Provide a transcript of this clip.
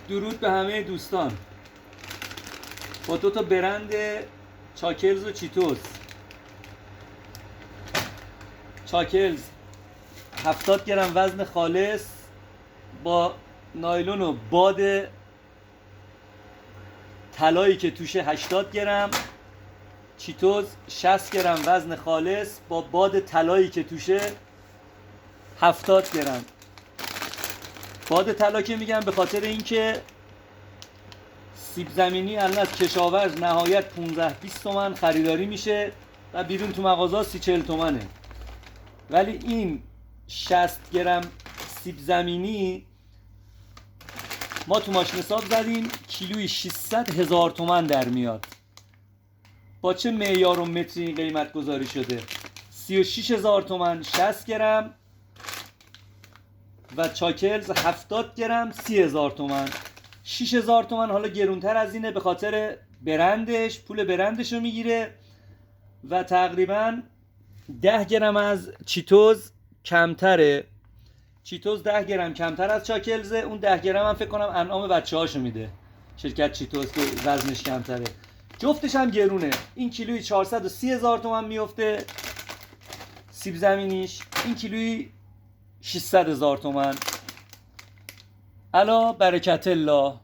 درود به همه دوستان. با دو تا برند چاکلز و چیتوس. چاکلز 70 گرم وزن خالص با نایلون و باد طلایی که توشه 80 گرم. چیتوس 60 گرم وزن خالص با باد طلایی که توشه 70 گرم. باد طلا که میگم به خاطر اینکه سیب زمینی الان از کشاورز نهایت 15-20 تومن خریداری میشه و بیرون تو مغازه 30-40 تومنه، ولی این 60 گرم سیب زمینی ما تو ماشین حساب زدیم کیلویی 600,000 تومن در میاد. با چه معیار و متری این قیمت گذاری شده؟ 36,000 تومن 60 گرم و چاکلز 70 گرم 30,000 تومن. 6,000 تومن حالا گرونتر از اینه به خاطر برندش، پول برندش رو میگیره و تقریبا 10 گرم از چیتوز کمتره. چیتوز 10 گرم کمتر از چاکلزه. اون 10 گرم هم فکر کنم انعام بچه هاشو میده شرکت چیتوز که وزنش کمتره. جفتش هم گرونه. این کیلویی 430,000 تومن میفته سیب زمینیش، این کیلویی 600,000 تومن. الا برکت الله.